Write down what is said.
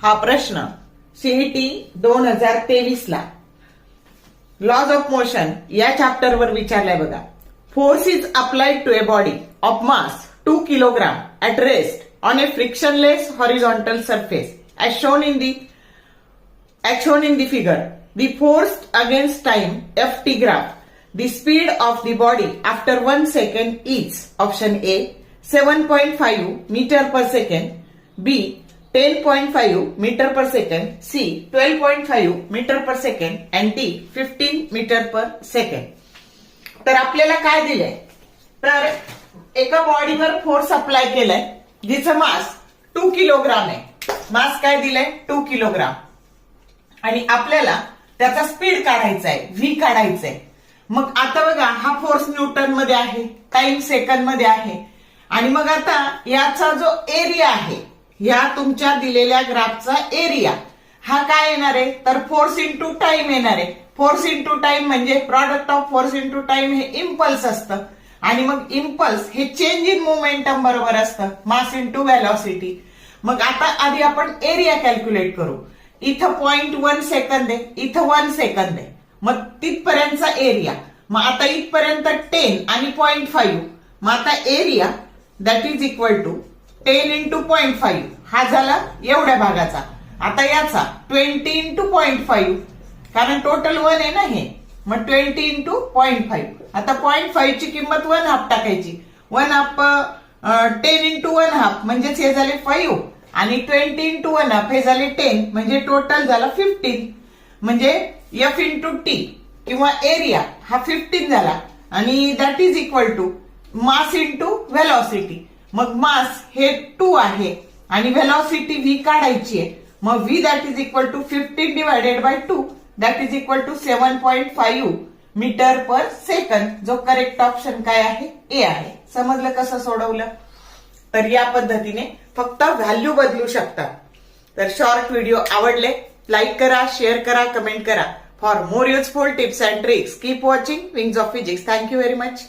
हा प्रश्न सीईटी 2023 ला लॉज ऑफ मोशन या चॅप्टरवर विचारलाय बघा. Force is applied to a body of mass 2 kilogram at rest on a frictionless horizontal surface as shown in the figure. The force against time ft graph. The speed of the body after 1 second is option A 7.5 meter per second, B 10.5 meter per second, C 12.5 meter per second and D 15 meter per second. तर आपल्याला काय दिलंय, तर एका बॉडीवर force apply केलाय जिचं मास 2 kilogram आहे. मास काय दिलंय 2 किलोग्राम आणि आपल्याला त्याचा स्पीड काढायचा आहे, व्ही काढायचा आहे. मग आता बघा हा फोर्स न्यूटन मध्ये आहे, टाइम सेकंड मध्ये आहे आणि मग आता याचा जो एरिया आहे, या तुमच्या दिलेल्या ग्राफचा एरिया हा काय येणार आहे, तर फोर्स इंटू टाइम येणार आहे. फोर्स इंटू टाइम म्हणजे product of force into time हे इम्पल्स असतं आणि मग इम्पल्स हे चेंज इन मोमेंटम बरोबर असतं, मास इंटू व्हेलॉसिटी. मग आता आधी आपण एरिया कॅल्क्युलेट करू. इथं 0.1 सेकंद आहे, इथं 1 सेकंद आहे, मग तिथपर्यंतचा एरिया. मग आता इथपर्यंत 10 आणि 0.5, मग आता area that is equal to 10 into 0.5 हा झाला एवढ्या भागाचा. आता याचा 20 इंटू 0.5 कारण टोटल 1 आहे ना हे, मग 20 इंटू 0.5. आता 0.5 ची किंमत 1/2 टाकायची. 1/2 10 इंटू 1/2 म्हणजेच हे झाले 5 आणि 20 इंटू 1/2 हे झाले 10 म्हणजे टोटल झाला 15. म्हणजे एफ इंटू टी किंवा एरिया हा 15 झाला आणि that is equal to mass into velocity. मग मास हे 2 आहे आणि व्हेलॉसिटी व्ही काढायची आहे. मग V that is equal to 15 divided by 2 that is equal to 7.5 metre per second. जो करेक्ट ऑप्शन काय आहे, ए आहे. समजलं कसं सोडवलं. तर या पद्धतीने फक्त व्हॅल्यू बदलू शकतात. तर शॉर्ट व्हिडिओ आवडले लाईक करा, शेअर करा, कमेंट करा. For more useful tips and tricks keep watching wings of physics. Thank you very much.